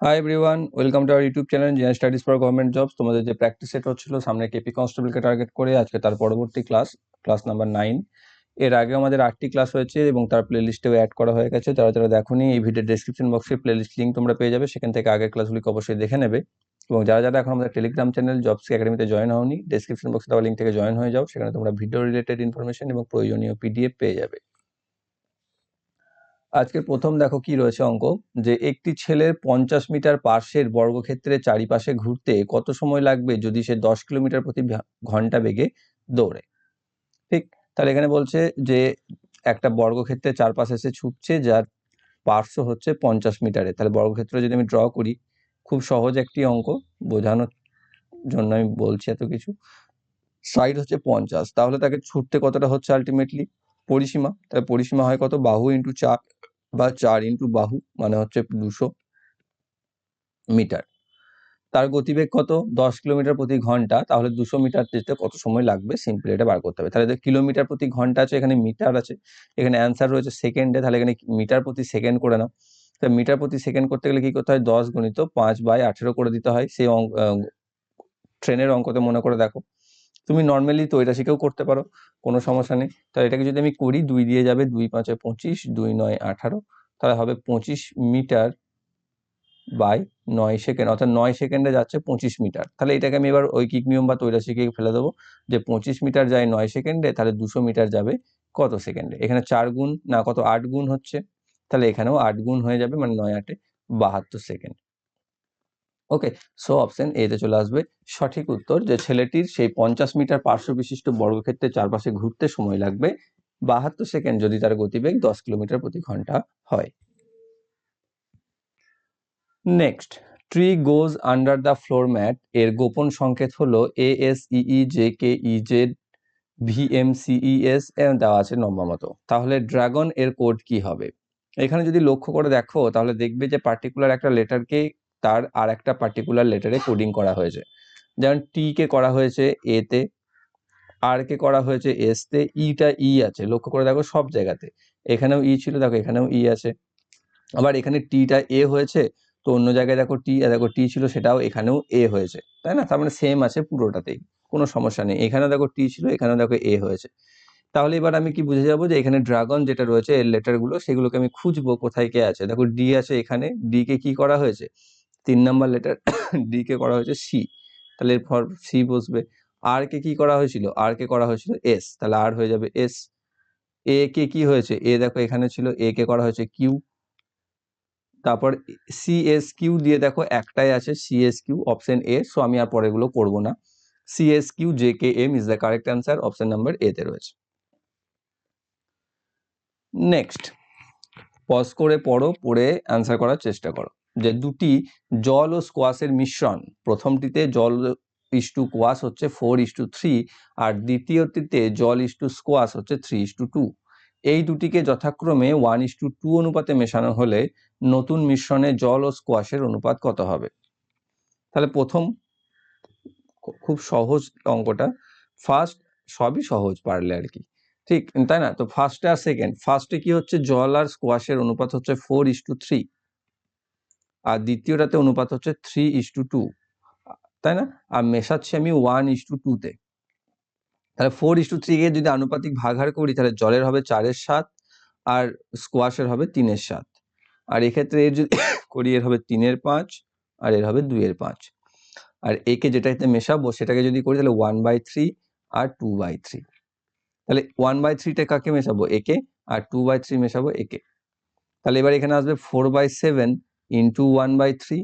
Hi everyone, welcome to our YouTube channel GN studies for government jobs. তোমাদের যে practice set হচ্ছিল সামনে KP কনস্টেবলকে target করে, আজকে তার পরবর্তী ক্লাস নাম্বার 9। এর আগে আমাদের 8টি ক্লাস হয়েছে এবং তার প্লেলিস্টেও অ্যাড করা হয়ে গেছে। যারা দেখোনি, এই ভিডিও ডেসক্রিপশন বক্সে প্লেলিস্ট লিঙ্ক তোমরা পেয়ে যাবে, সেখান থেকে আগের ক্লাসগুলিকে অবশ্যই দেখে নেবে। এবং যারা এখন আমাদের টেলিগ্রাম চ্যানেল জবস একাডেমিতে জয়েন হওনি, ডেসক্রিপশন বক্সে দেওয়া লিঙ্ক থেকে জয়েন হয়ে যাও, সেখানে তোমরা ভিডিও রিলেটেড ইনফরমেশন এবং প্রয়োজনীয় পিডিএফ পেয়ে যাবে। আজকের প্রথম দেখো কি রয়েছে অঙ্ক, যে একটি ছেলের 50 মিটার পার্শ্বের বর্গক্ষেত্রের চারিপাশে ঘুরতে কত সময় লাগবে যদি সে 10 কিলোমিটার প্রতি ঘন্টা বেগে দৌড়ে। ঠিক, তাহলে এখানে বলছে যে একটা বর্গক্ষেত্রের চারপাশে সে ছুটছে, যার পার্শ্ব হচ্ছে 50 মিটারে। তাহলে বর্গক্ষেত্র যদি আমি ড্র করি, খুব সহজ একটি অঙ্ক, বোঝানোর জন্য আমি বলছি এত কিছু। সাইড হচ্ছে 50, তাহলে তাকে ছুটতে কতটা হচ্ছে আলটিমেটলি পরিসীমা। তাহলে পরিসীমা হয় কত, বাহু ইন্টু 4 বা 4 ইন্টু বাহু, মানে হচ্ছে 200 মিটার। তার গতিবেগ কত, 10 কিলোমিটার প্রতি ঘন্টা। তাহলে 200 মিটার যেতে কত সময় লাগবে, সিম্পল এটা বার করতে হবে। তাহলে কিলোমিটার প্রতি ঘন্টা আছে, এখানে মিটার আছে, এখানে অ্যান্সার রয়েছে সেকেন্ডে, তাহলে এখানে মিটার প্রতি সেকেন্ড করে নাও। তাহলে মিটার প্রতি সেকেন্ড করতে গেলে কি করতে হয়, 10 গুণিত 5/18 করে দিতে হয়। সেই ট্রেনের অঙ্কতে মনে করে দেখো, তুমি নর্মালি তো এটা শিখেও করতে পারো, কোনো সমস্যা নেই। তাহলে এটাকে যদি আমি করি, 2 দিয়ে যাবে, 2 × 5 = 25, 2 × 9 = 18, তাহলে হবে 25 মিটার বাই 9 সেকেন্ড, অর্থাৎ 9 সেকেন্ডে যাচ্ছে 25 মিটার। তাহলে এটাকে আমি এবার ঐকিক নিয়ম বা তৈরাশিকে ফেলে দেবো, যে 25 মিটার যায় 9 সেকেন্ডে, তাহলে 200 মিটার যাবে কত সেকেন্ডে। এখানে 4 গুণ না, কত 8 গুণ হচ্ছে, তাহলে এখানেও 8 গুণ হয়ে যাবে, মানে 9 × 8 = 72 second. Okay, so option A তে চলে আসবে সঠিক উত্তর, যে ছেলেটির সেই 50 মিটার পার্শ্ব বিশিষ্ট বর্গক্ষেত্রের চারপাশে ঘুরতে সময় লাগবে 72 সেকেন্ড যদি তার গতিবেগ 10 কিলোমিটার প্রতি ঘন্টা হয়। Next, tree goes under the floor mat এর গোপন সংকেত হলো ASEEJKEZ VMCES দেওয়া আছে নম্বর মতো। তাহলে ড্রাগন এর কোড কি হবে? এখানে যদি লক্ষ্য করে দেখো, তাহলে দেখবে যে পার্টিকুলার একটা লেটারকে তার আর একটা পার্টিকুলার লেটারে কোডিং করা হয়েছে। যেমন টি কে করা হয়েছে এ তে, আর কে করা হয়েছে এস তে, ইটা ই আছে, লক্ষ্য করে দেখো সব জায়গাতে। এখানেও ই ছিল, দেখো এখানেও ই আছে। আবার এখানে টিটা এ হয়েছে, তো অন্য জায়গায় দেখো টি, দেখো টি ছিল সেটাও এখানেও এ হয়েছে, তাই না? তার মানে সেম আছে পুরোটাতেই, কোনো সমস্যা নেই। এখানেও দেখো টি ছিল, এখানেও দেখো এ হয়েছে। তাহলে এবার আমি কি বুঝে যাবো, যে এখানে ড্রাগন যেটা রয়েছে এর লেটারগুলো, সেগুলোকে আমি খুঁজবো কোথায় কে আছে। দেখো ডি আছে এখানে, ডি কে কি করা হয়েছে, 3 নাম্বার লেটার ডি কে করা হয়েছে সি, তাহলে এরপর সি বসবে। আর কে কি করা হয়েছিল, আর কে করা হয়েছিল এস, তাহলে আর হয়ে যাবে এস। এ কে কি হয়েছে, এ দেখো এখানে ছিল, এ কে করা হয়েছে কিউ। তারপর CSQ দিয়ে দেখো একটাই আছে, CSQ অপশন এ, সো আমি আর পরেরগুলো করব না। CSQJKM is the correct answer, option number A তে রয়েছে। নেক্সট, পজ করে পড়ো, পড়ে অ্যান্সার করার চেষ্টা করো। যে দুটি জল ও স্কোয়াশের মিশ্রণ, প্রথমটিতে জল ইস্টু কোয়াশ হচ্ছে 4:3, আর দ্বিতীয়টিতে জল ইস্টু স্কোয়াশ হচ্ছে 3:2। এই দুটিকে যথাক্রমে 1:2 অনুপাতে মেশানো হলে নতুন মিশ্রণে জল ও স্কোয়াশের অনুপাত কত হবে? তাহলে প্রথম, খুব সহজ অঙ্কটা, ফার্স্ট, সবই সহজ পারলে আর কি, ঠিক তাই না? তো ফার্স্টে আর সেকেন্ড, ফার্স্টে কি হচ্ছে, জল আর স্কোয়াশের অনুপাত হচ্ছে 4:3, আর দ্বিতীয়টাতে অনুপাত হচ্ছে 3:2, তাই না? আর মেশাচ্ছি আমি 1:2 তে। তাহলে 4:3 কে যদি আনুপাতিক ভাগাহার করি, তাহলে জলের হবে 4/7 আর স্কোয়াশের হবে 3/7। আর এক্ষেত্রে এর যদি করি, এর হবে 3/5 আর এর হবে 2/5। আর একে যেটাতে মেশাবো সেটাকে যদি করি, তাহলে 1/3 আর 2/3। তাহলে 1/3টা কাকে মেশাবো, একে, আর 2/3 মেশাবো একে। তাহলে এবার এখানে আসবে 4/7 ইন্টু 1/3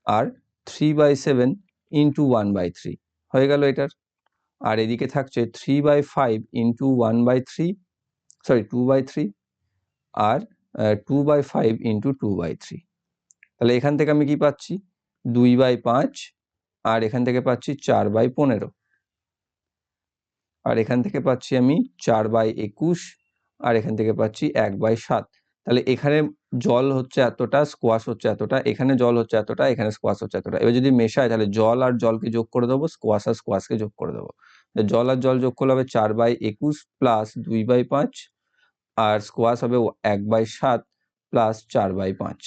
আর 3/7 ইন্টু 1/3 হয়ে গেল এটার। আর এদিকে থাকছে 3/5 ইন্টু 1/3, সরি 2/3, আর 2/5 ইন্টু 2/3। তাহলে এখান থেকে আমি কি পাচ্ছি, 2/5, আর এখান থেকে পাচ্ছি 4/15, আর এখান থেকে পাচ্ছি আমি 4/21, আর এখান থেকে পাচ্ছি 1/7। তাহলে এখানে জল হচ্ছে এতটা, স্কোয়াশ হচ্ছে এতটা, এখানে জল হচ্ছে এতটা, এখানে স্কোয়াশ হচ্ছে এতটা। এবার যদি মেশায়, তাহলে জল আর জলকে যোগ করে দেবো, স্কোয়াশ আর স্কোয়াশকে যোগ করে দেবো। জল আর জল যোগ করলে হবে 4/21 প্লাস 2/5, আর স্কোয়াশ হবে 1/7 প্লাস 4/5।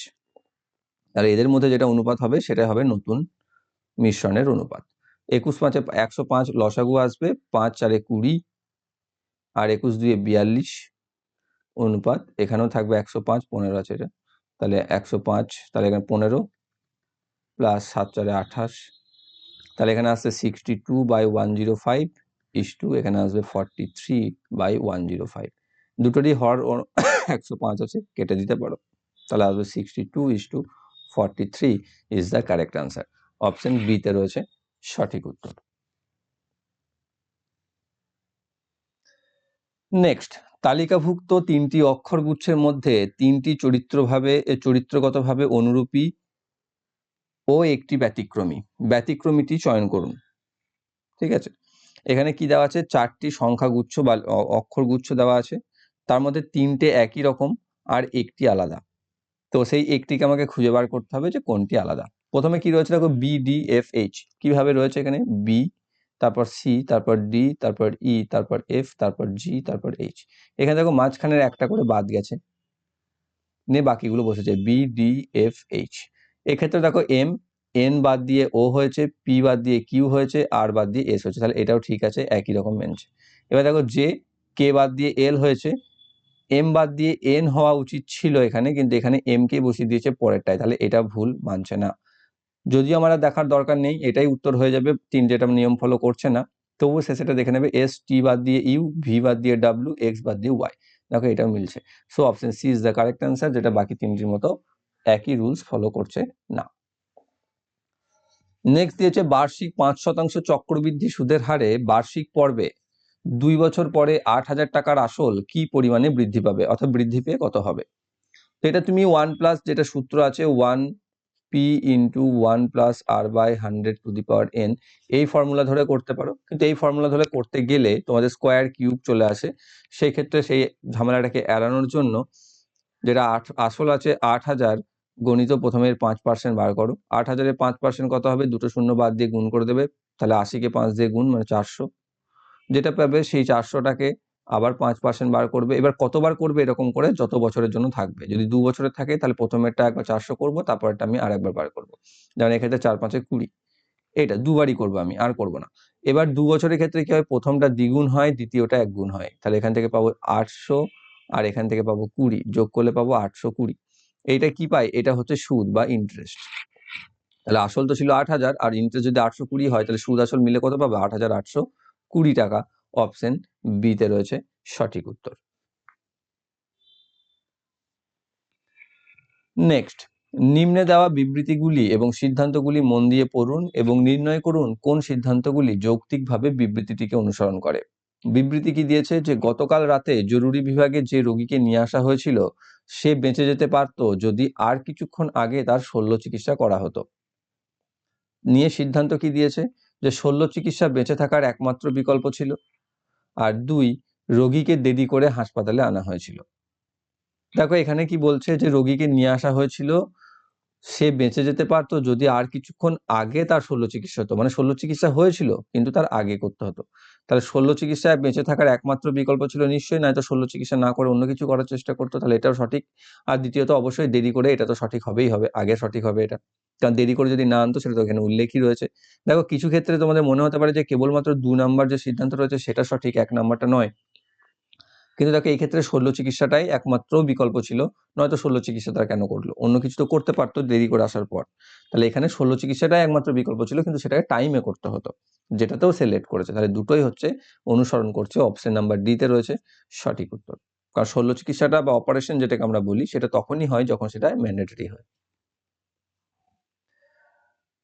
তাহলে এদের মধ্যে যেটা অনুপাত হবে সেটা হবে নতুন মিশ্রণের অনুপাত। 21 5 105 লসাগু আসবে, 5 4 20 আর 21 2 42 অনুপাত এখানেও থাকবে 105, 15 আছে এটা, তাহলে 105, তাহলে এখানে 15 প্লাস 7 4 28, তাহলে এখানে আসছে 62/105 ইস টু এখানে আসবে 43/105। দুটোরই হর 105 আছে, কেটে দিতে পারো, তাহলে আসবে 62:43 is the correct answer. Option B তে রয়েছে সঠিক উত্তর। নেক্সট, তালিকাভুক্ত তিনটি অক্ষরগুচ্ছের মধ্যে তিনটি চরিত্রগতভাবে অনুরূপী ও একটি ব্যতিক্রমী, ব্যতিক্রমীটি চয়ন করুন। ঠিক আছে, এখানে কি দেওয়া আছে, চারটি সংখ্যাগুচ্ছ বা অক্ষরগুচ্ছ দেওয়া আছে, তার মধ্যে তিনটে একই রকম আর একটি আলাদা। তো সেই একটিকে আমাকে খুঁজে বার করতে হবে যে কোনটি আলাদা। প্রথমে কি রয়েছে দেখো, BDFH কিভাবে রয়েছে, এখানে বি, তারপর সি, তারপর ডি, তারপর ই, তারপর এফ, তারপর জি, তারপর এইচ। এখানে দেখো মাঝখানের একটা করে বাদ গেছে, নিয়ে বাকিগুলো বসেছে BDFH। এক্ষেত্রে দেখো এন বাদ দিয়ে ও হয়েছে, পি বাদ দিয়ে কিউ হয়েছে, আর বাদ দিয়ে এস হয়েছে, তাহলে এটাও ঠিক আছে, একই রকম মেনছে। এবার দেখো কে বাদ দিয়ে এল হয়েছে, এম বাদ দিয়ে এন হওয়া উচিত ছিল এখানে, কিন্তু এখানে এম কে বসিয়ে দিয়েছে পরেরটায়, তাহলে এটা ভুল, মানছে না। যদিও আমার দেখার দরকার নেই, এটাই উত্তর হয়ে যাবে, যেটা নিয়ম ফলো করছে না, তবুও শেষেটা দেখে নেবে, এস টি বাদ দিয়ে ইউ, ভি বাদ দিয়ে ডাব্লিউ, এক্স বাদ দিয়ে ওয়াই। দেখো এটাও মিলছে। So option C is the correct answer, যেটা বাকি তিনটির মতো একই রুলস ফলো করছে না। নেক্সট দিয়েছে বার্ষিক 5% চক্রবৃদ্ধি সুদের হারে বার্ষিক পর্বে 2 বছর পরে 8,000 টাকার আসল কি পরিমাণে বৃদ্ধি পাবে, অর্থাৎ বৃদ্ধি পেয়ে কত হবে। তো এটা তুমি 1+ যেটা সূত্র আছে 1p ইন্টু 1+r/100^n, এই ফর্মুলা ধরে করতে পারো, কিন্তু এই ফর্মুলা ধরে করতে গেলে তোমাদের স্কোয়ার কিউব চলে আসে, সেই ক্ষেত্রে সেই ঝামেলাটাকে এড়ানোর জন্য যেটা আসল আছে 8,000 গণিত প্রথমে 5% বার করো, 8,000-এর 5% কত হবে, দুটো শূন্য বাদ দিয়ে গুণ করে দেবে, তাহলে 80-কে 5 দিয়ে গুণ মানে 400, যেটা পাবে সেই 400টাকে আবার 5% বার করবে। এবার কতবার করবে, এরকম করে যত বছরের জন্য থাকবে, যদি 2 বছরের থাকে তাহলে প্রথমেরটা একবার 400 করবো, তারপরটা আমি আরেকবার বার করবো, যেমন এক্ষেত্রে 4 5 20, এটা দুবারই করবো, আমি আর করব না। এবার 2 বছরের ক্ষেত্রে কি হয়, প্রথমটা দ্বিগুণ হয়, দ্বিতীয়টা এক গুণ হয়, তাহলে এখান থেকে পাবো 800 আর এখান থেকে পাবো 20, যোগ করলে পাবো 820। এইটা কি পাই, এটা হচ্ছে সুদ বা ইন্টারেস্ট। তাহলে আসল তো ছিল 8,000 আর ইন্টারেস্ট যদি 820 হয়, তাহলে সুদ আসল মিলে কত পাবো, 8,820 টাকা। অপশন বি তে রয়েছে সঠিক উত্তর। নেক্সট, নিম্নে দেওয়া বিবৃতিগুলি এবং সিদ্ধান্তগুলি মন দিয়ে পড়ুন এবং নির্ণয় করুন কোন সিদ্ধান্তগুলি যৌক্তিকভাবে বিবৃতিটিকে অনুসরণ করে। বিবৃতি কি দিয়েছে, যে গতকাল রাতে জরুরি বিভাগে যে রোগীকে নিয়ে আসা হয়েছিল সে বেঁচে যেতে পারত যদি আর কিছুক্ষণ আগে তার শল্য চিকিৎসা করা হতো। নিয়ে সিদ্ধান্ত কি দিয়েছে, যে শল্য চিকিৎসা বেঁচে থাকার একমাত্র বিকল্প ছিল। আর 2, রোগীকে দেরি করে হাসপাতালে আনা হয়েছিল। দেখো এখানে কি বলছে, যে রোগীকে নিয়ে আসা হয়েছিল, সে বেঁচে যেতে পারতো যদি আর কিছুক্ষণ আগে তার শল্য চিকিৎসা হতো, মানে শল্য চিকিৎসা হয়েছিল কিন্তু তার আগে করতে হতো। তাহলে শল্য চিকিৎসায় বেঁচে থাকার একমাত্র বিকল্প ছিল নিশ্চয়ই, নয়তো শল্য চিকিৎসা না করে অন্য কিছু করার চেষ্টা করতো, তাহলে এটাও সঠিক। আর দ্বিতীয়ত অবশ্যই দেরি করে, এটা তো সঠিক হবেই হবে, আগে সঠিক হবে এটা, কারণ দেরি করে যদি না আনতো সেটা তো এখানে উল্লেখই রয়েছে। দেখো কিছু ক্ষেত্রে তোমাদের মনে হতে পারে যে কেবলমাত্র 2 নাম্বার যে সিদ্ধান্ত রয়েছে সেটা সঠিক, 1 নাম্বারটা নয়, কিন্তু দেখো এই ক্ষেত্রে শল্য চিকিৎসাটাই একমাত্র বিকল্প ছিল, নয়তো শল্য চিকিৎসা তারা কেন করলো, অন্য কিছু তো করতে পারতো দেরি করে আসার পর। তাহলে এখানে শল্য চিকিৎসাটাই একমাত্র বিকল্প ছিল, কিন্তু সেটাকে টাইমে করতে হতো, যেটাতেও সে লেট করেছে, তাহলে দুটোই হচ্ছে অনুসরণ করছে। অপশন নাম্বার ডি তে রয়েছে সঠিক উত্তর, কারণ শল্য চিকিৎসাটা বা অপারেশন যেটাকে আমরা বলি সেটা তখনই হয় যখন সেটা ম্যান্ডেটরি হয়।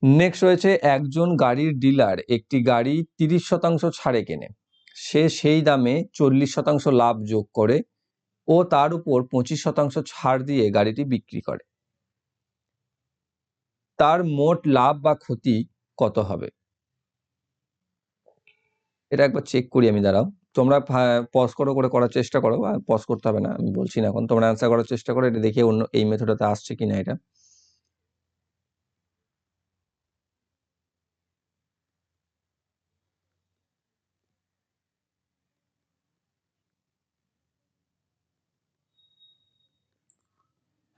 নেক্সট রয়েছে, একজন গাড়ির ডিলার একটি গাড়ি 30% ছাড়ে কেনে, সে সেই দামে 40% লাভ যোগ করে ও তার উপর 25% ছাড় দিয়ে গাড়িটি বিক্রি করে, তার মোট লাভ বা ক্ষতি কত হবে। এটা একবার চেক করি আমি, দাঁড়াও, তোমরা পজ করে করার চেষ্টা করো, পজ করতে হবে না, আমি বলছি না এখন, তোমরা অ্যান্সার করার চেষ্টা করো, এটা দেখে অন্য এই মেথডটাতে আসছে কিনা এটা।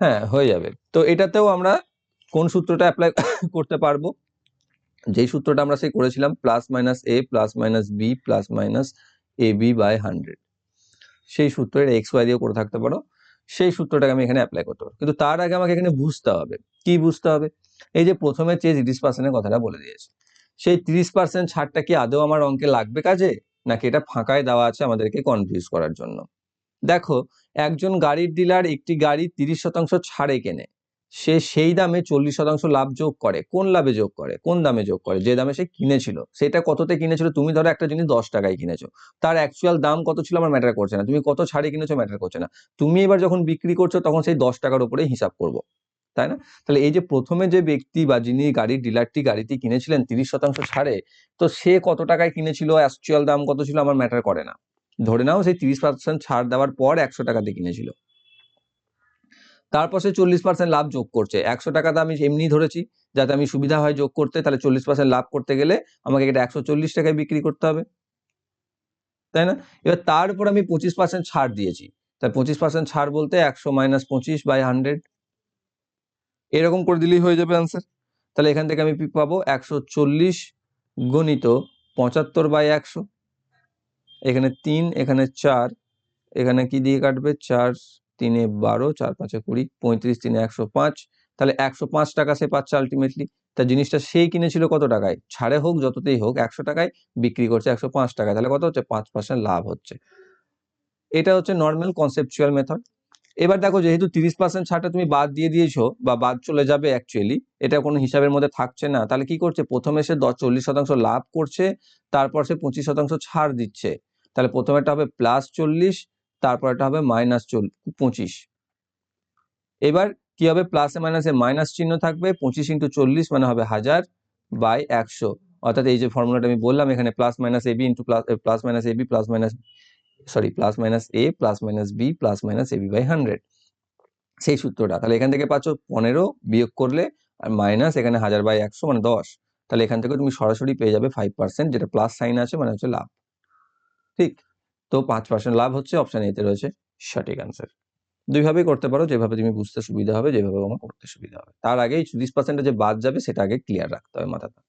হ্যাঁ হয়ে যাবে, তো এটাতেও আমরা কোন সূত্রটা অ্যাপ্লাই করতে পারবো? যেই সূত্রটা আমরা সেই করেছিলাম, plus minus A plus minus B plus minus A B by 100, সেই সূত্রের এক্স ওয়াই দিয়েও করে থাকতে পারো, সেই সূত্রটাকে আমি এখানে অ্যাপ্লাই করতে পারবো। কিন্তু তার আগে আমাকে এখানে বুঝতে হবে, কি বুঝতে হবে? এই যে প্রথমে যে 30%-এর কথাটা বলে দিয়েছে, সেই 30% ছাড়টা কি আদৌ আমার অঙ্কে লাগবে কাজে, নাকি এটা ফাঁকায় দেওয়া আছে আমাদেরকে কনফিউজ করার জন্য? দেখো, একজন গাড়ির ডিলার একটি গাড়ি 30% ছাড়ে কেনে, সে সেই দামে 40% লাভ যোগ করে। কোন লাভে যোগ করে? কোন দামে যোগ করে? যে দামে সে কিনেছিল। সেটা কততে কিনেছিল? তুমি ধরো একটা জিনিস 10 টাকায় কিনেছো, তার অ্যাকচুয়াল দাম কত ছিল আমার ম্যাটার করছে না, তুমি কত ছাড়ে কিনেছো ম্যাটার করছে না, তুমি এবার যখন বিক্রি করছো তখন সেই 10 টাকার উপরে হিসাব করবো, তাই না? তাহলে এই যে প্রথমে যে ব্যক্তি বা যিনি গাড়ির ডিলারটি গাড়িটি কিনেছিলেন 30% ছাড়ে, তো সে কত টাকায় কিনেছিল, অ্যাকচুয়াল দাম কত ছিল আমার ম্যাটার করে না। ধরে নাও সেই 30% ছাড় দেওয়ার পর 100 টাকাতে কিনেছিল, তারপর সে 40% লাভ যোগ করছে। 100 টাকাটা আমি এমনি ধরেছি যাতে আমি সুবিধা হয় যোগ করতে, তাহলে 40% লাভ করতে গেলে আমাকে এটা 140 টাকায় বিক্রি করতে হবে, তাই না? এবার তার উপর আমি 25% ছাড় দিয়েছি, তাই 25% ছাড় বলতে 100 মাইনাস 25 বাই 100, এরকম করে দিলেই হয়ে যাবে আনসার। তাহলে এখান থেকে আমি পাবো 140 গণিত 75 বাই 100, এখানে 3, এখানে 4, এখানে কি দিয়ে কাটবে? 4 3 12, 4 5 20, 35 3 105, তাহলে 105 টাকা সে পাচ্ছে আলটিমেটলি। তা জিনিসটা সেই কিনেছিল কত টাকায়? ছাড়ে হোক যততেই হোক 100 টাকায়, বিক্রি করছে 105 টাকায়, তাহলে কত হচ্ছে? 5% লাভ হচ্ছে। এটা হচ্ছে নর্মাল কনসেপচুয়াল মেথড। এবার দেখো, যেহেতু 30% ছাড়টা তুমি বাদ দিয়ে দিয়েছো বা বাদ চলে যাবে, অ্যাকচুয়ালি এটা কোনো হিসাবের মধ্যে থাকছে না, তাহলে কি করছে? প্রথমে সে 40% লাভ করছে, তারপর সে 25% ছাড় দিচ্ছে, তাহলে প্রথমেটা হবে +40, তারপর এটা হবে -25। এবার কি হবে? প্লাসে মাইনাসে মাইনাস চিহ্ন থাকবে, 25 × 40 মানে হবে 1000 বাই 100, অর্থাৎ এই যে ফর্মুলাটা আমি বললাম এখানে plus minus AB into plus minus AB plus minus plus minus A plus minus B plus minus AB by 100, সেই সূত্রটা। তাহলে এখান থেকে পাচ্ছ 15 বিয়োগ করলে আর মাইনাস এখানে 1000 বাই 100 মানে 10, তাহলে এখান থেকে তুমি সরাসরি পেয়ে যাবে 5%, যেটা প্লাস সাইন আছে মানে হচ্ছে লাভ, ঠিক? তো 5% লাভ হচ্ছে, অপশন এতে রয়েছে সঠিক আনসার। দুইভাবেই করতে পারো, যেভাবে তুমি বুঝতে সুবিধা হবে, যেভাবে আমার করতে সুবিধা হবে। তার আগেই 30% যে বাদ যাবে সেটা আগে ক্লিয়ার রাখতে হবে মাথাটা।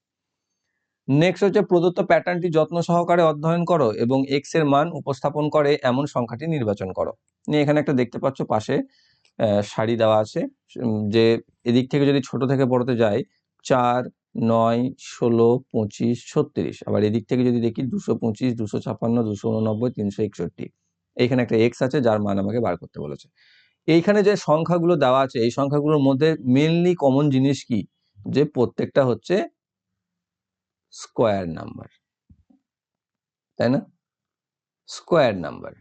নেক্সট হচ্ছে, প্রদত্ত প্যাটার্নটি যত্ন সহকারে অধ্যয়ন করো এবং এক্স এর মান উপস্থাপন করে এমন সংখ্যাটি নির্বাচন করো। নিয়ে এখানে একটা দেখতে পাচ্ছ পাশে সারি দেওয়া আছে, যে এদিক থেকে যদি ছোট থেকে বড়তে যায় 4 9 16 25 36, আবার এদিক থেকে যদি দেখি 225 256 289 361, এইখানে একটা এক্স আছে যার মান আমাকে বার করতে বলেছে। এইখানে যে সংখ্যাগুলো দেওয়া আছে এই সংখ্যাগুলোর মধ্যে মেইনলি কমন জিনিস কি? যে প্রত্যেকটা হচ্ছে স্কোয়ার নাম্বার, তাই না? Square number.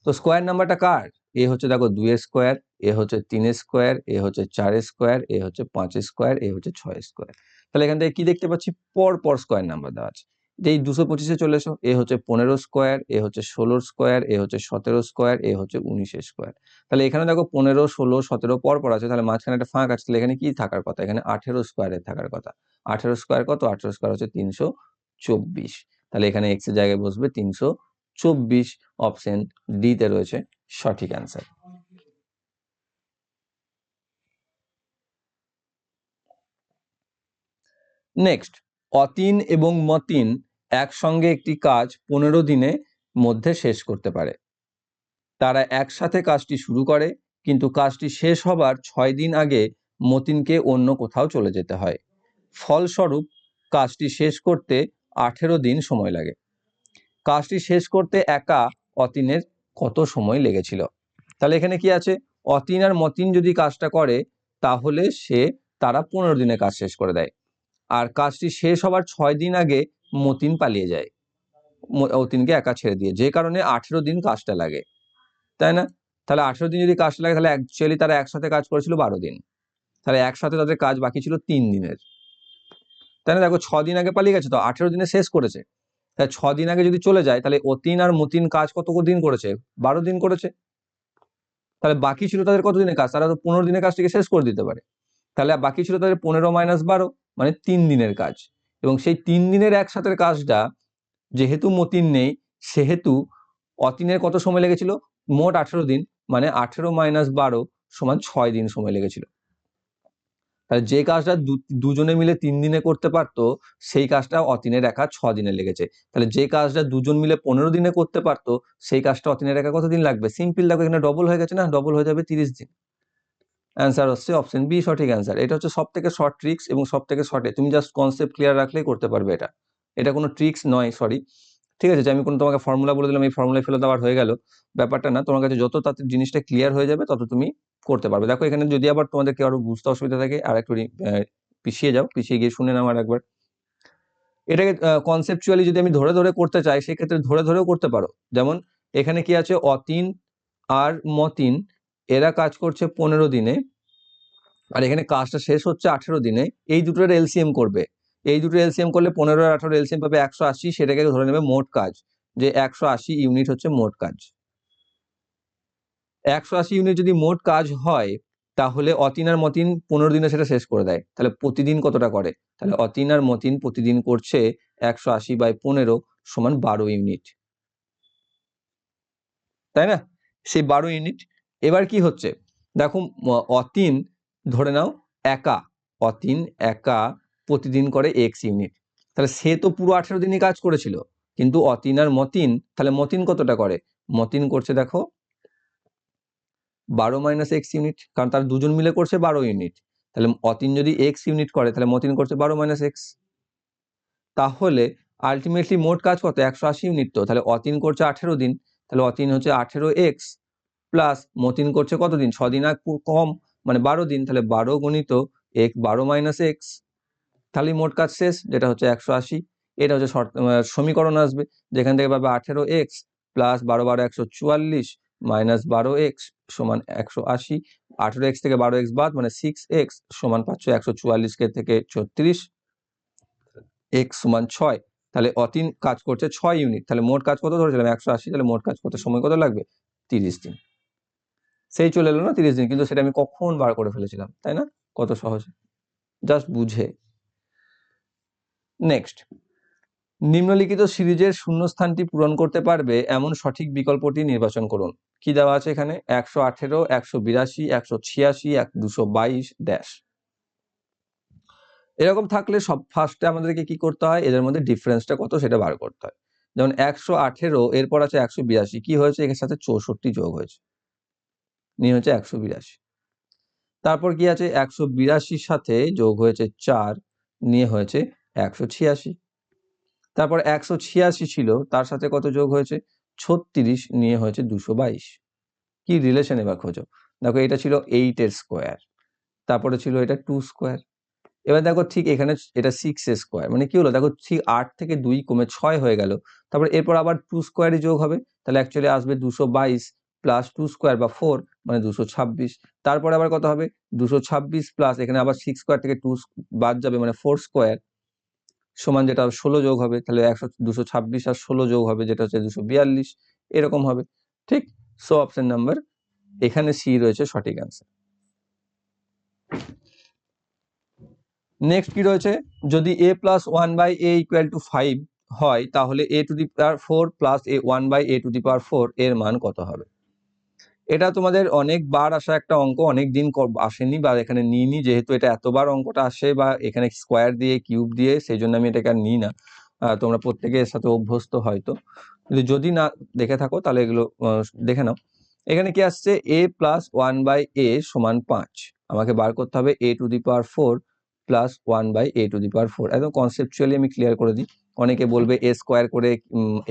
তো স্কোয়ার নাম্বারটা কার? এ হচ্ছে দেখো 2 এর স্কোয়ার, এ হচ্ছে 3 এর স্কোয়ার, এ হচ্ছে 4 এর স্কোয়ার, এ হচ্ছে 5 এর স্কোয়ার, এ হচ্ছে 6 এর স্কোয়ার। তাহলে এখান থেকে কি দেখতে পাচ্ছি? পর পর স্কোয়ার নাম্বার দেওয়া আছে। যেই 225-এ চলে এসো, এ হচ্ছে 15 স্কোয়ার, এ হচ্ছে 16 স্কোয়ার, এ হচ্ছে 17 স্কোয়ার, এ হচ্ছে 19 স্কোয়ার। তাহলে এখানে দেখো 15 16 17 পর পর আছে, তাহলে মাঝখানে একটা ফাঁক আছে, তাহলে এখানে কি থাকার কথা? এখানে 18 স্কোয়ারের থাকার কথা। 18 স্কোয়ার কত? 18 স্কোয়ার হচ্ছে 324, তাহলে এখানে এক্স এর জায়গায় বসবে 324, অপশন ডি তে রয়েছে সঠিক অ্যান্সার। নেক্সট, অতীন এবং মতিন একসঙ্গে একটি কাজ 15 দিনের মধ্যে শেষ করতে পারে। তারা একসাথে কাজটি শুরু করে, কিন্তু কাজটি শেষ হবার 6 দিন আগে মতিনকে অন্য কোথাও চলে যেতে হয়। ফলস্বরূপ কাজটি শেষ করতে 18 দিন সময় লাগে। কাজটি শেষ করতে একা অতীনের কত সময় লেগেছিল? তাহলে এখানে কি আছে? অতীন আর মতিন যদি কাজটা করে তাহলে তারা 15 দিনে কাজ শেষ করে দেয়, আর কাজটি শেষ হবার 6 দিন আগে মতিন পালিয়ে যায় অতীনকে একা ছেড়ে দিয়ে, যে কারণে 18 দিন কাজটা লাগে, তাই না? তাহলে 18 দিন যদি কাজটা লাগে, তাহলে অ্যাকচুয়ালি তারা একসাথে কাজ করেছিল 12 দিন, তাহলে একসাথে তাদের কাজ বাকি ছিল 3 দিনের, তাই না? দেখো 6 দিন আগে পালিয়ে গেছে, তো 18 দিনে শেষ করেছে, তাহলে 6 দিন আগে যদি চলে যায় তাহলে অতীন আর মতিন কাজ কত দিন করেছে? 12 দিন করেছে। তাহলে বাকি ছিল তাদের কত দিনের কাজ? তারা তো 15 দিনের কাজটিকে শেষ করে দিতে পারে, তাহলে বাকি ছিল তাদের 15 - 12 মানে 3 দিনের কাজ, এবং সেই 3 দিনের একসাথে কাজটা যেহেতু মতিন নেই সেহেতু অতীনের কত সময় লেগেছিল? মোট 18 দিন, মানে 18 - 12 = 6 দিন সময় লেগেছিল। তাহলে যে কাজটা দুজনে মিলে 3 দিনে করতে পারতো সেই কাজটা অতীনের একা 6 দিনে লেগেছে। তাহলে যে কাজটা দুজন মিলে 15 দিনে করতে পারতো সেই কাজটা অতীনের একা কতদিন লাগবে? সিম্পল, দেখো এখানে ডবল হয়ে গেছে না, ডবল হয়ে যাবে 30 দিন। অ্যান্সার হচ্ছে অপশন বি সঠিক অ্যান্সার। এটা হচ্ছে সব থেকে শর্ট ট্রিক্স এবং সব থেকে শর্টে, তুমি জাস্ট কনসেপ্ট ক্লিয়ার রাখলেই করতে পারবে। এটা কোনো ট্রিক্স নয়, সরি, ঠিক আছে, যে আমি কোনো তোমাকে ফর্মুলা বলে দিলাম এই ফর্মুলায় ফেলে দেওয়ার হয়ে গেল, ব্যাপারটা না। তোমার কাছে যত তাড়াতাড়ি জিনিসটা ক্লিয়ার হয়ে যাবে তত তুমি করতে পারবে। দেখো এখানে যদি আবার তোমাদের কেউ আরো বুঝতে অসুবিধা থাকে আর একটু পিছিয়ে যাও, পিছিয়ে গিয়ে শুনে নাও আর একবার। এটাকে কনসেপচুয়ালি যদি আমি ধরে ধরে করতে চাই সেক্ষেত্রে ধরে ধরেও করতে পারো। যেমন এখানে কি আছে, অতীন আর মতিন এরা কাজ করছে 15 দিনে, আর এখানে কাজটা শেষ হচ্ছে 18 দিনে। এই দুটোর এলসিএম করবে, এই দুটো এলসিএম করলে 15 আর 18 এলসিএম পাবে 180, সেটাকে ধরে নেবে মোট কাজ, যে 180 ইউনিট হচ্ছে মোট কাজ। 180 ইউনিট যদি মোট কাজ হয় তাহলে অতীন আর মতিন 15 দিনে সেটা শেষ করে দেয়। তাহলে প্রতিদিন কতটা করে? তাহলে অতীন আর মতিন প্রতিদিন করছে 180/15 সমান 12 ইউনিট, তাই না? সেই 12 ইউনিট। এবার কি হচ্ছে দেখো, অতীন ধরে নাও একা, অতীন একা প্রতিদিন করে x ইউনিট, তাহলে সে তো পুরো 18 দিনই কাজ করেছিল। কিন্তু অতীন আর মতিন, তাহলে মতিন কতটা করে? মতিন করছে দেখো 12 - x ইউনিট, কারণ তার দুজন মিলে করছে 12 ইউনিট। তাহলে অতীন যদি x ইউনিট করে তাহলে মতিন করছে 12 - x। তাহলে আলটিমেটলি মোট কাজ কত? 180 ইউনিট। তো তাহলে অতীন করছে 18 দিন, তাহলে অতীন হচ্ছে 18x প্লাস মতিন করছে কত দিন? 6 দিন আর কম, মানে 12 দিন। তাহলে 12 × x, 12 - x, তাহলে মোট কাজ শেষ, যেটা হচ্ছে 180। এটা হচ্ছে সমীকরণ আসবে, যেখান থেকে পাবে 18x প্লাস 12 12 144 মাইনাস 12x সমান 180। 18x থেকে 12x বাদ, মানে 6x সমান পাচ্ছ 144 কে থেকে 34, x সমান 6। তাহলে অতীন কাজ করছে 6 ইউনিট, তাহলে মোট কাজ কত ধরেছিলাম? 180, তাহলে মোট কাজ করতে সময় কত লাগবে? 30 দিন। সেই চলে এলো না 30 দিন, কিন্তু সেটা আমি কখন বার করে ফেলেছিলাম, তাই না? কত সহজে, জাস্ট বুঝে। নেক্সট, নিম্নলিখিত সিরিজের শূন্যস্থানটি পূরণ করতে পারবে এমন সঠিক বিকল্পটি নির্বাচন করুন। কি দেওয়া আছে এখানে? 118, 182, 186, 222 ড্যাশ। এরকম থাকলে সব ফার্স্টে আমাদেরকে কি করতে হয়? এদের মধ্যে ডিফারেন্সটা কত সেটা বার করতে হয়। যেমন 118 এরপর আছে 182, কি হয়েছে? এর সাথে 64 যোগ হয়েছে, নিয়ে হচ্ছে 182। তারপর কি আছে? 182 সাথে যোগ হয়েছে 4, নিয়ে হয়েছে 186। তারপর 186 ছিল, তার সাথে কত যোগ হয়েছে? 36, নিয়ে হয়েছে 222। কি রিলেশন এবার খোঁজো। দেখো এটা ছিল 8 এর স্কোয়ার, তারপরে ছিল এটা 2 স্কোয়ার। এবার দেখো ঠিক এখানে এটা 6 এর স্কোয়ার, মানে কি হলো? দেখো ঠিক 8 থেকে 2 কমে 6 হয়ে গেল। তারপর এরপর আবার 2 স্কোয়ারই যোগ হবে, তাহলে অ্যাকচুয়ালি আসবে 222 প্লাস 2 স্কোয়ার বা 4 মানে 226। তারপরে আবার কত হবে? 226 প্লাস এখানে আবার 6 স্কোয়ার থেকে 2 বাদ যাবে, মানে 4 স্কোয়ার সমান যেটা 16 যোগ হবে, তাহলে 226 আর 16 যোগ হবে, যেটা হচ্ছে 242, এরকম হবে, ঠিক? সো অপশন নাম্বার এখানে সি রয়েছে সঠিক অ্যান্সার। নেক্সট কি রয়েছে? যদি a plus 1/a equal to 5 হয় তাহলে a to the power 4 plus a 1/a to the power 4 এর মান কত হবে? এটা তোমাদের অনেকবার আসা একটা অঙ্ক, অনেক দিন আসেনি বা এখানে নিইনি, যেহেতু এটা এতবার অঙ্কটা আসে বা এখানে স্কোয়ার দিয়ে কিউব দিয়ে, সেই জন্য আমি এটাকে আর নিই না। তোমরা প্রত্যেকে এর সাথে অভ্যস্ত হয়তো, কিন্তু যদি না দেখে থাকো তাহলে এগুলো দেখে নাও। এখানে কি আসছে? a প্লাস 1/a সমান 5। আমাকে বার করতে হবে a to the power 4 plus 1/a to the power 4। একদম কনসেপচুয়ালি আমি ক্লিয়ার করে দিই। অনেকে বলবে a স্কোয়ার করে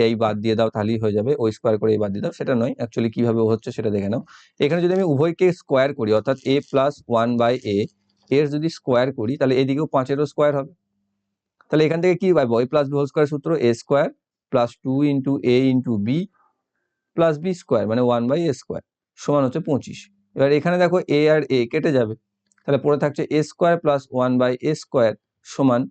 এই বাদ দিয়ে দাও তাহলেই হয়ে যাবে, ওই স্কোয়ার করে এই বাদ দিয়ে দাও, সেটা নয়। অ্যাকচুয়ালি কিভাবে হচ্ছে সেটা দেখে নাও। এখানে যদি আমি উভয়কে স্কোয়ার করি, অর্থাৎ a প্লাস 1/a এর যদি স্কোয়ার করি তাহলে এদিকেও 5-এরও স্কোয়ার হবে। তাহলে এখান থেকে কি পাবো? a plus b whole square সূত্র, a square plus 2 into a into b plus b square মানে 1/a স্কোয়ার সমান হচ্ছে 25। এবার এখানে দেখো a আর a কেটে যাবে, তাহলে পড়ে থাকছে a square plus 1/a square সমান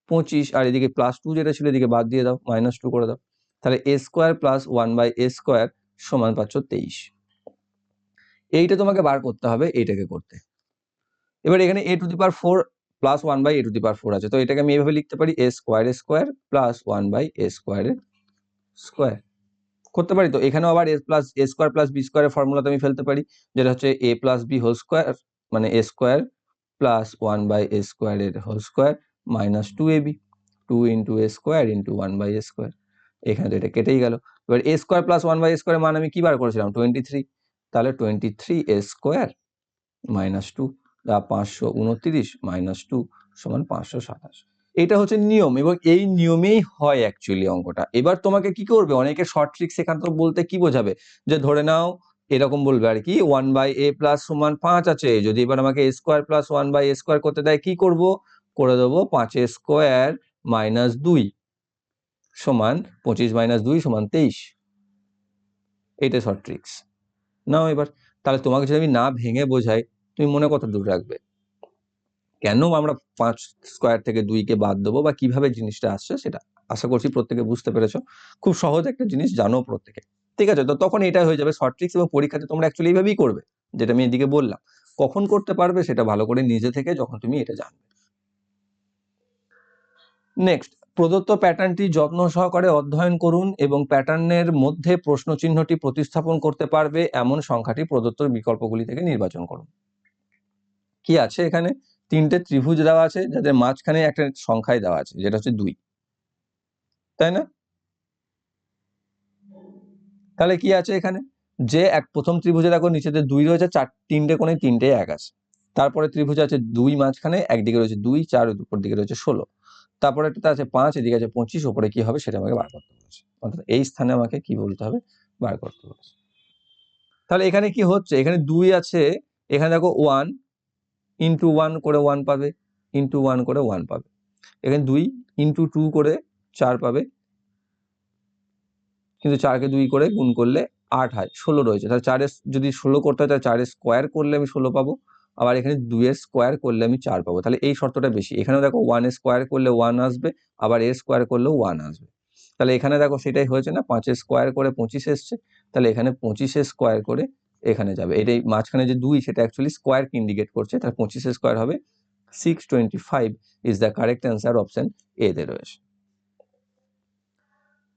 25, আর এদিকে প্লাস 2 যেটা ছিল এদিকে বাদ দিয়ে দাও, -2 করে দাও, তাহলে a square plus 1/a square সমান পাচ্ছ 23। এইটা তোমাকে বার করতে হবে, এইটাকে করতে। এবার এখানে a to the power 4 plus 1/a to the power 4 আছে, তো এটাকে আমি এইভাবে লিখতে পারি a স্কোয়ার প্লাস 1/a স্কোয়ারের স্কোয়ার করতে পারি। তো এখানেও আবার a স্কোয়ার প্লাস b স্কোয়ারের ফর্মুলাতে আমি ফেলতে পারি, যেটা হচ্ছে a plus b whole square মানে a স্কোয়ার প্লাস 1/a² এর whole square minus 2ab, 2 into a square into 1/a²। এখানে তো এটা কেটেই গেল। এবার a² প্লাস 1/a² মান আমি কি বার করেছিলাম 23, তাহলে 23a² মাইনাস 2 529 মাইনাস 2 সমান 527। এটা হচ্ছে নিয়ম এবং এই নিয়মেই হয় অ্যাকচুয়ালি অঙ্কটা। এবার তোমাকে কি করবে, অনেকে শর্ট ট্রিক্স এখান থেকে বলতে কি বোঝাবে, যে ধরে নাও এরকম বলবে আর কি 1/a প্লাস সমান 5 আছে, যদি এবার আমাকে a² প্লাস 1/a² করতে দেয় কি করব, করে দেবো 5a² মাইনাস 2 সমান 25 মাইনাস 2 সমান 23। এটা শর্ট ট্রিক্স নাও। এবার তাহলে তোমাকে যদি আমি না ভেঙে বোঝাই তুমি মনে কত দূর রাখবে, কেন আমরা 5² থেকে 2কে বাদ দেবো বা কিভাবে জিনিসটা আসছে সেটা আশা করছি প্রত্যেকে বুঝতে পেরেছো। খুব সহজ একটা জিনিস জানো প্রত্যেকে, ঠিক আছে? তো তখন এটা হয়ে যাবে শর্ট ট্রিক্স এবং পরীক্ষাতে তোমরা অ্যাকচুয়ালি এইভাবেই করবে, যেটা আমি এদিকে বললাম। কখন করতে পারবে সেটা ভালো করে নিজে থেকে যখন তুমি এটা জানবে। নেক্সট, প্রদত্ত প্যাটার্নটি যত্ন সহকারে অধ্যয়ন করুন এবং প্যাটার্নের মধ্যে প্রশ্ন চিহ্নটি প্রতিস্থাপন করতে পারবে এমন সংখ্যাটি প্রদত্ত বিকল্পগুলি থেকে নির্বাচন করুন। কি আছে এখানে, তিনটে ত্রিভুজ দেওয়া আছে যাদের মাঝখানে একটা সংখ্যায় দেওয়া আছে যেটা হচ্ছে 2, তাই না? তাহলে কি আছে এখানে, যে প্রথম ত্রিভুজে দেখো নিচেতে 2 রয়েছে, তিনটে কোণে তিনটে 1 আছে। তারপরে ত্রিভুজ আছে 2 মাঝখানে, একদিকে রয়েছে 2, 4 উপর দিকে রয়েছে 16। তারপরে একটা আছে 5, এদিকে আছে 25, উপরে কি হবে সেটা আমাকে বার করতে বলেছে, অর্থাৎ এই স্থানে আমাকে কি বলতে হবে, বার করতে বলেছে। তাহলে এখানে কি হচ্ছে, এখানে 2 আছে, এখানে দেখো 1 ইন্টু 1 করে 1 পাবে, ইন্টু 1 করে 1 পাবে। এখানে 2 ইন্টু 2 করে 4 পাবে, কিন্তু 4কে 2 করে গুণ করলে 8 হয়, 16 রয়েছে। তাহলে 4 যদি 16 করতে হয় তাহলে 4 স্কোয়ার করলে আমি 16 পাবো, আবার এখানে 2 স্কোয়ার করলে আমি 4 পাবো। তাহলে এই শর্তটা বেশি। এখানেও দেখো 1 স্কোয়ার করলে 1 আসবে, আবার a স্কোয়ার করলেও 1 আসবে। তাহলে এখানে দেখো সেটাই হয়েছে না, 5 স্কোয়ার করে 25 এসছে, তাহলে এখানে 25 স্কোয়ার করে এখানে যাবে। এটাই মাঝখানে যে 2 সেটা অ্যাকচুয়ালি স্কোয়ারকে ইন্ডিকেট করছে, তাহলে 25 স্কোয়ার হবে 625 is the correct answer, option A তে রয়েছে।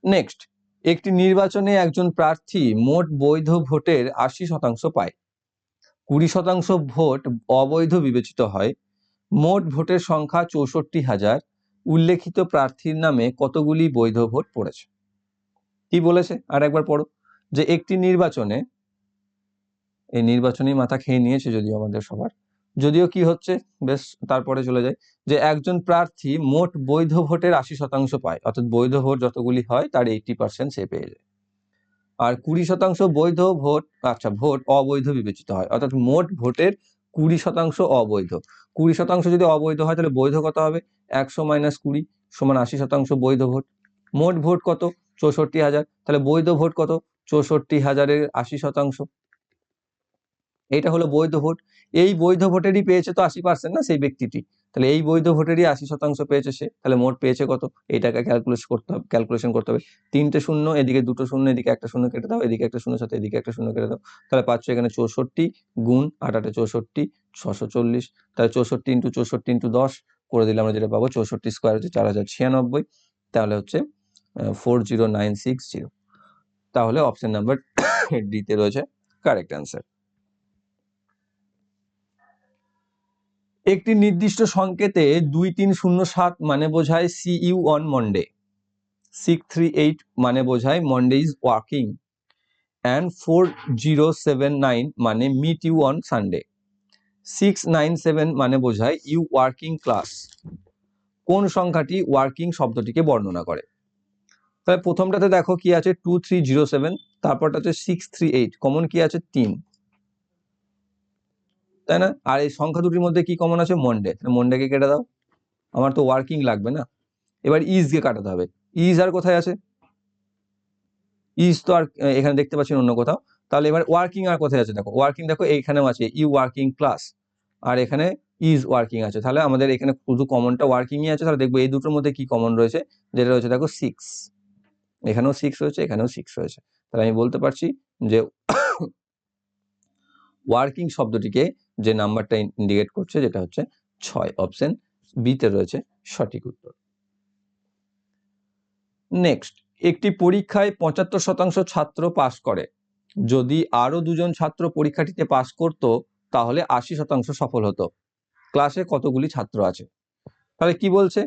নেক্সট, একটি নির্বাচনে একজন প্রার্থী মোট বৈধ ভোটের 80% পায়, 20% ভোট অবৈধ বিবেচিত হয়, মোট ভোটের সংখ্যা 64,000, উল্লেখিত প্রার্থীর নামে কতগুলি বৈধ ভোট পড়েছে। কি বলেছে আর একবার পড়ো, যে একটি নির্বাচনে, এই নির্বাচনী মাথা খেয়ে নিয়েছে যদিও আমাদের সবার, যদিও কি হচ্ছে বেশ, তারপরে চলে যায়, যে একজন প্রার্থী মোট বৈধ ভোটের 80% পায়, অর্থাৎ বৈধ ভোট যতগুলি হয় তার 80% সে পেয়ে যায়। আর 20% বৈধ ভোট, আচ্ছা ভোট অবৈধ বিবেচিত হয়, অর্থাৎ মোট ভোটের 20% অবৈধ। 20% যদি অবৈধ হয় তাহলে বৈধ কত হবে, 100 মাইনাস 20 সমান 80% বৈধ ভোট। মোট ভোট কত, 64,000, তাহলে বৈধ ভোট কত, 64,000-এর 80%। এইটা হলো বৈধ ভোট। এই বৈধ ভোটেরই পেয়েছে তো 80% না সেই ব্যক্তিটি, তাহলে এই বৈধ ভোটেরই 80% পেয়েছে সে, তাহলে মোট পেয়েছে কত, এইটাকে ক্যালকুলেশন করতে হবে। 3টে শূন্য, এদিকে 2টো শূন্য, এদিকে একটা শূন্য কেটে দাও, এদিকে একটা শূন্য সাথে এদিকে একটা শূন্য কেটে দাও, তাহলে পাচ্ছ এখানে 64 গুণ 8 8 64, 640। তাহলে 64 ইন্টু 64 ইন্টু 10 করে দিলে আমরা যেটা পাবো, 64 স্কোয়ার হচ্ছে 4096, তাহলে হচ্ছে 40960। তাহলে অপশন নাম্বার ডি তে রয়েছে কারেক্ট অ্যান্সার। একটি নির্দিষ্ট সংকেতে 2307 মানে বোঝায় সি ইউ অন মন্ডে, 638 মানে বোঝায় মন্ডে ইজ ওয়ার্কিং, অ্যান্ড 4079 মানে মিট ইউ অন সানডে, 697 মানে বোঝায় ইউ ওয়ার্কিং ক্লাস। কোন সংখ্যাটি ওয়ার্কিং শব্দটিকে বর্ণনা করে? তাহলে প্রথমটাতে দেখো কি আছে 2307, তারপরটা হচ্ছে 638, কমন কি আছে 3, তাই না? আর এই সংখ্যা দুটির মধ্যে কি কমন আছে, মন্ডে, মন্ডেকে কেটে দাও, আমার তো ওয়ার্কিং লাগবে না। এবার ইজকে কাটাতে হবে, ইজ আর কোথায় আছে, ইজ তো আর এখানে দেখতে পাচ্ছেন অন্য কোথাও, তাহলে এবার ওয়ার্কিং আর কোথায় আছে, দেখো ওয়ার্কিং দেখো এইখানেও আছে, ইউ ওয়ার্কিং ক্লাস, আর এখানে ইজ ওয়ার্কিং আছে, তাহলে আমাদের এখানে শুধু কমনটা ওয়ার্কিংই আছে। তাহলে দেখবো এই দুটোর মধ্যে কি কমন রয়েছে, যেটা রয়েছে দেখো 6, এখানেও 6 রয়েছে, এখানেও 6 রয়েছে, তাহলে আমি বলতে পারছি যে ওয়ার্কিং শব্দটিকে যে নাম্বারটা ইন্ডিকেট করছে যেটা হচ্ছে 6, অপশন বি তে রয়েছে সঠিক উত্তর। নেক্সট, একটি পরীক্ষায় 75% ছাত্র পাস করে, যদি আরো 2জন ছাত্র পরীক্ষাটিতে পাস করত তাহলে 80% সফল হতো। ক্লাসে কতগুলি ছাত্র আছে। তাহলে কি বলছে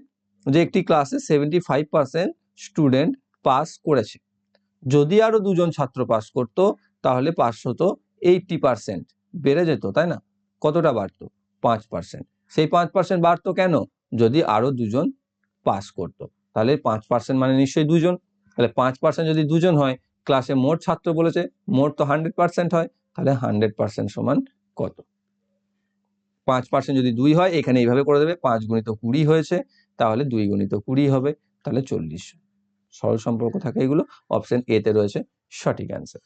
যে একটি ক্লাসে 75% স্টুডেন্ট পাস করেছে। যদি আরো 2 জন ছাত্র পাস করতো তাহলে পাস হতো 80%, বেড়ে যেত, তাই না? কতটা বাড়তো? 5%। সেই 5% বাড়তো কেন? যদি আরো 2 জন পাস করতো। তাহলে 5% মানে নিশ্চয়ই 2 জন। তাহলে 5% যদি 2 জন হয়, ক্লাসে মোট ছাত্র বলেছে, মোট তো 100% হয়, তাহলে 100% সমান কত? 5% যদি 2 হয়, এখানে এইভাবে করে দেবে, 5 গুণিত 20 হয়েছে, তাহলে 2 গুণিত 20 হবে, তাহলে 40। সরল সম্পর্ক থাকে এগুলো। অপশন এ তে রয়েছে সঠিক অ্যান্সার।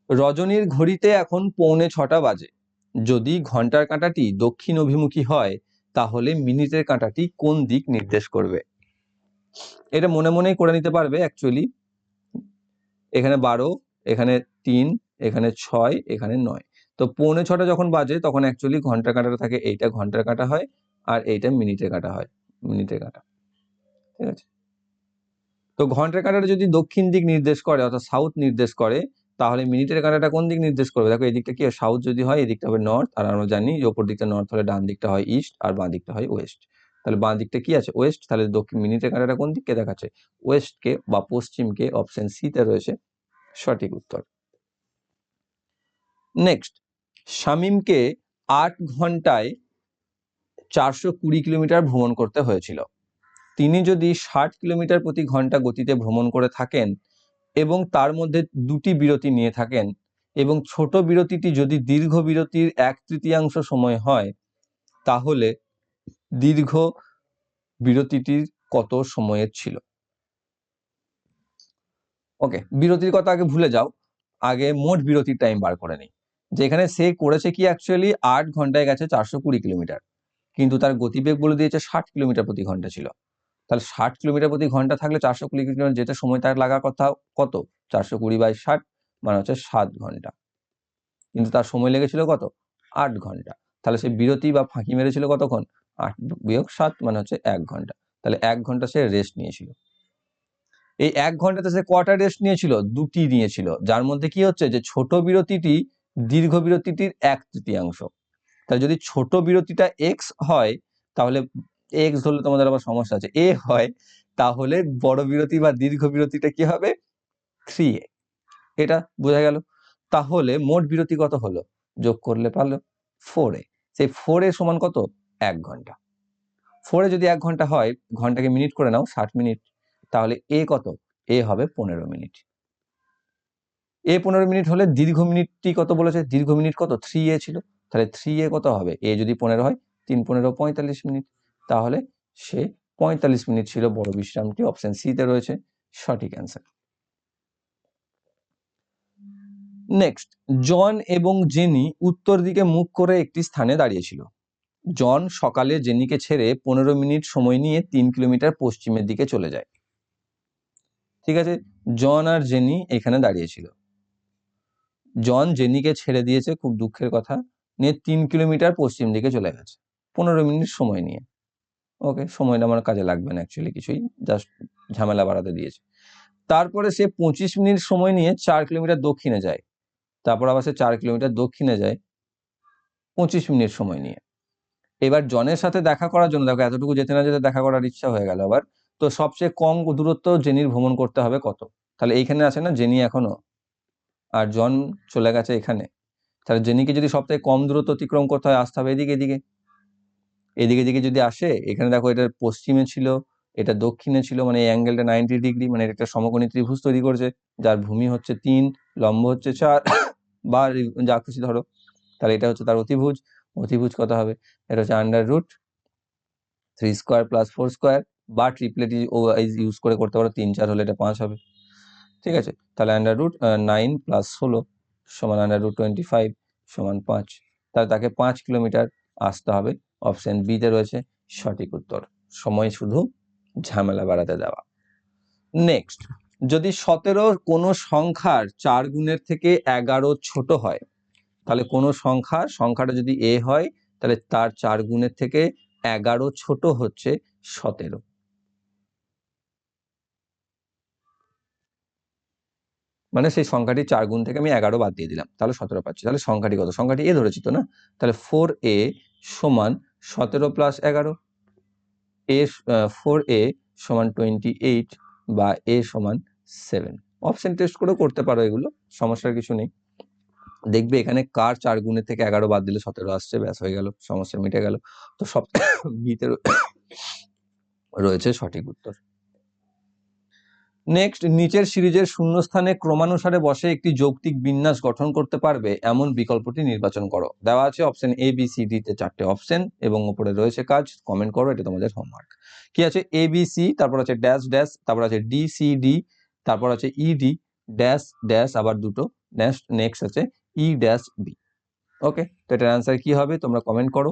রজনীর ঘড়িতে এখন 6:45 বাজে। যদি ঘন্টার কাঁটাটি দক্ষিণ অভিমুখী হয় তাহলে মিনিটের কাঁটাটি কোন দিক নির্দেশ করবে? এটা মনে মনেই করে নিতে পারবে অ্যাকচুয়ালি। এখানে 12, এখানে 3, এখানে 6, এখানে 9। তো 5:45 যখন বাজে তখন অ্যাকচুয়ালি ঘন্টার কাঁটাটা থাকে, এইটা ঘন্টার কাঁটা হয় আর এইটা মিনিটের কাঁটা হয়, মিনিটের কাঁটা। ঠিক আছে, তো ঘন্টার কাঁটাটা যদি দক্ষিণ দিক নির্দেশ করে অর্থাৎ সাউথ নির্দেশ করে, তাহলে মিনিটের কাঁটাটা কোন দিক নির্দেশ করবে? দেখো, এই দিকটা কি সাউথ যদি হয়, এই দিকটা হবে নর্থ, আর আমরা জানি যে ওপর দিকটা নর্থ হলে ডান দিকটা হয় ইস্ট আর বাঁ দিকটা হয় ওয়েস্ট। তাহলে বাঁ দিকটা কি আছে? ওয়েস্ট। তাহলে দক্ষিণ মিনিটের কাঁটাটা কোন দিককে দেখাচ্ছে? ওয়েস্টকে বা পশ্চিমকে। অপশন সি তে রয়েছে সঠিক উত্তর। নেক্সট, শামীমকে 8 ঘন্টায় 420 কিলোমিটার ভ্রমণ করতে হয়েছিল। তিনি যদি 60 কিলোমিটার প্রতি ঘন্টা গতিতে ভ্রমণ করে থাকেন এবং তার মধ্যে 2টি বিরতি নিয়ে থাকেন এবং ছোট বিরতিটি যদি দীর্ঘ বিরতির 1/3 সময় হয়, তাহলে দীর্ঘ বিরতিটির কত সময়ের ছিল? ওকে, বিরতির কথা আগে ভুলে যাও, আগে মোট বিরতির টাইম বার করে নেই। যেখানে সে করেছে কি, অ্যাকচুয়ালি 8 ঘন্টায় গেছে 420 কিলোমিটার, কিন্তু তার গতিবেগ বলে দিয়েছে 60 কিলোমিটার প্রতি ঘন্টা ছিল। তাহলে 60 কিলোমিটার প্রতি ঘন্টা থাকলে 420 কিলোমিটার যেটা সময় তার লাগার কথা কত? 420/60 মানে হচ্ছে 7 ঘন্টা, কিন্তু তার সময় লেগেছিল কত? 8 ঘন্টা। তাহলে সে বিরতি বা ফাঁকি মেরেছিল কতক্ষণ? 8 - 7 মানে হচ্ছে 1 ঘন্টা। তাহলে 1 ঘন্টা সে রেস্ট নিয়েছিল। এই 1 ঘন্টাতে সে কটা রেস্ট নিয়েছিল? 2টি নিয়েছিল, যার মধ্যে কি হচ্ছে যে ছোট বিরতিটি দীর্ঘ বিরতিটির 1/3। তাহলে যদি ছোট বিরতিটা x হয়, তাহলে x ধরলে তোমাদের আবার সমস্যা আছে, a হয়, তাহলে বড় বিরতি বা দীর্ঘ বিরতিটা কি হবে? 3a। এটা বোঝা গেল। তাহলে মোট বিরতি কত হলো? যোগ করলে পারলো 4a। সেই 4a সমান কত? 1 ঘন্টা। 4a যদি 1 ঘন্টা হয়, ঘন্টাকে মিনিট করে নাও, 60 মিনিট, তাহলে a কত? a হবে 15 মিনিট। a 15 মিনিট হলে দীর্ঘ মিনিটটি কত বলেছে? দীর্ঘ মিনিট কত? 3a ছিল। তাহলে 3a কত হবে? a যদি 15 হয়, 3 15 45 মিনিট, তাহলে সে 45 মিনিট ছিল বড় বিশ্রামটি। অপশন সি তে রয়েছে সঠিক অ্যান্সার। নেক্সট, জন এবং জেনি উত্তর দিকে মুখ করে একটি স্থানে দাঁড়িয়েছিল। জন সকালে জেনিকে ছেড়ে 15 মিনিট সময় নিয়ে 3 কিলোমিটার পশ্চিমের দিকে চলে যায়। ঠিক আছে, জন আর জেনি এখানে দাঁড়িয়েছিল। জন জেনিকে ছেড়ে দিয়েছে, খুব দুঃখের কথা, নিয়ে 3 কিলোমিটার পশ্চিম দিকে চলে গেছে 15 মিনিট সময় নিয়ে। ওকে, সময়টা আমার কাজে লাগবে না অ্যাকচুয়ালি কিছুই, জাস্ট ঝামেলা বাড়াতে দিয়েছে। তারপরে সে 25 মিনিট সময় নিয়ে 4 কিলোমিটার দক্ষিণে যায়। তারপর আবার সে 4 কিলোমিটার দক্ষিণে যায় 25 মিনিট সময় নিয়ে। এবার জনের সাথে দেখা করার জন্য, দেখো এতটুকু যেতে না যেতে দেখা করার ইচ্ছা হয়ে গেল আবার। তো সবচেয়ে কম দূরত্ব জেনির ভ্রমণ করতে হবে কত? তাহলে এইখানে আছে না জেনি এখনো, আর জন চলে গেছে এখানে। তাহলে জেনিকে যদি সবথেকে কম দূরত্ব অতিক্রম করতে হয়, আসতে হবে এদিকে এদিকে এদিকে এদিকে যদি আসে, এখানে দেখো এটা পশ্চিমে ছিল, এটা দক্ষিণে ছিল, মানে এই অ্যাঙ্গেলটা 90 ডিগ্রি, মানে এটা একটা সমকোণী ত্রিভুজ তৈরি করছে, যার ভূমি হচ্ছে 3, লম্ব হচ্ছে 4 বা যা খুশি ধরো। তাহলে এটা হচ্ছে তার অতিভুজ। অতিভুজ কত হবে? এটা হচ্ছে √3² + 4² বা ট্রিপলেট ইউজ করে করতে পারো, 3 4 হলে এটা 5 হবে। ঠিক আছে, তাহলে √9 + 16 সমান √25 সমান 5। তাহলে তাকে 5 কিলোমিটার আসতে হবে। অপশন বি তে রয়েছে সঠিক উত্তর। সময় শুধু ঝামেলা বাড়াতে দেওয়া। নেক্সট, যদি 17 কোনো সংখ্যার 4 গুণের থেকে 11 ছোট হয়, তাহলে কোনো সংখ্যাটা যদি a হয়, তাহলে তার 4 গুণের থেকে 11 ছোট হচ্ছে 17। মানে সেই সংখ্যাটি 4 গুণ থেকে আমি 11 বাদ দিয়ে দিলাম, তাহলে 17 পাচ্ছি। তাহলে সংখ্যাটি কত? সংখ্যাটি এ ধরেছি তো না, তাহলে 4a সমান 17 প্লাস 11, a 4a সমান 28 বা a সমান 7। অপশন টেস্ট করেও করতে পারো, এগুলো সমস্যার কিছু নেই। দেখবে এখানে কার 4 গুণের থেকে 11 বাদ দিলে 17 আসছে, ব্যাস হয়ে গেল, সমস্যা মিটে গেল। তো সব বিতে রয়েছে সঠিক উত্তর। নেক্সট, নিচের সিরিজের শূন্যস্থানে ক্রমানুসারে বসে একটি যৌক্তিক বিন্যাস গঠন করতে পারবে এমন বিকল্পটি নির্বাচন করো। দেওয়া আছে option A B C D তে 4টে অপশন এবং উপরে রয়েছে কাজ, কমেন্ট করো, এটা তোমাদের হোমওয়ার্ক। কি আছে? এ বি সি, তারপর আছে ড্যাশ ড্যাশ, তারপর আছে ডি সি ডি, তারপর আছে ই ডি ড্যাশ ড্যাশ, আবার দুটো নেক্সট আছে ই ড্যাশ বি। ওকে, তো এটার অ্যান্সার কি হবে তোমরা কমেন্ট করো।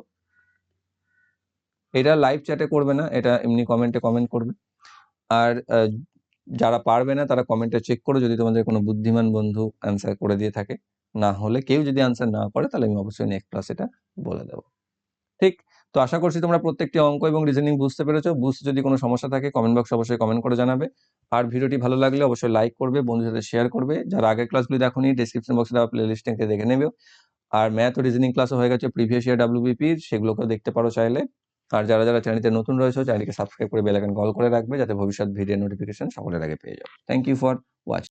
এটা লাইভ চ্যাটে করবে না, এটা এমনি কমেন্টে কমেন্ট করবে। আর যারা পারবে না তারা কমেন্টে চেক করো, যদি তোমাদের কোনো বুদ্ধিমান বন্ধু অ্যান্সার করে দিয়ে থাকে। না হলে কেউ যদি অ্যান্সার না করে তাহলে আমি অবশ্যই নেক্সট ক্লাস এটা বলে দেবো। ঠিক, তো আশা করছি তোমরা প্রত্যেকটি অঙ্ক এবং রিজনিং বুঝতে পেরেছো। বুঝতে যদি কোনো সমস্যা থাকে কমেন্ট বক্সে অবশ্যই কমেন্ট করে জানাবে। আর ভিডিওটি ভালো লাগলে অবশ্যই লাইক করবে, বন্ধুদের সাথে শেয়ার করবে। যারা আগের ক্লাসগুলি দেখোনি ডেসক্রিপশন বক্সে দেওয়া প্লেলিস্ট থেকে দেখে নেবে। আর ম্যাথ ও রিজনিং ক্লাসও হয়ে গেছে প্রিভিয়াস ইয়ার ডাব্লিউবিপির, সেগুলোকেও দেখতে পারো চাইলে। আর যারা যারা চ্যানেলতে নতুন রয়েছে চ্যানেলকে সাবস্ক্রাইব করে বেল আইকন কল করে রাখবে, যাতে ভবিষ্যৎ ভিডিও নোটিফিকেশন সকলের আগে পেয়ে যাও। Thank you for watching.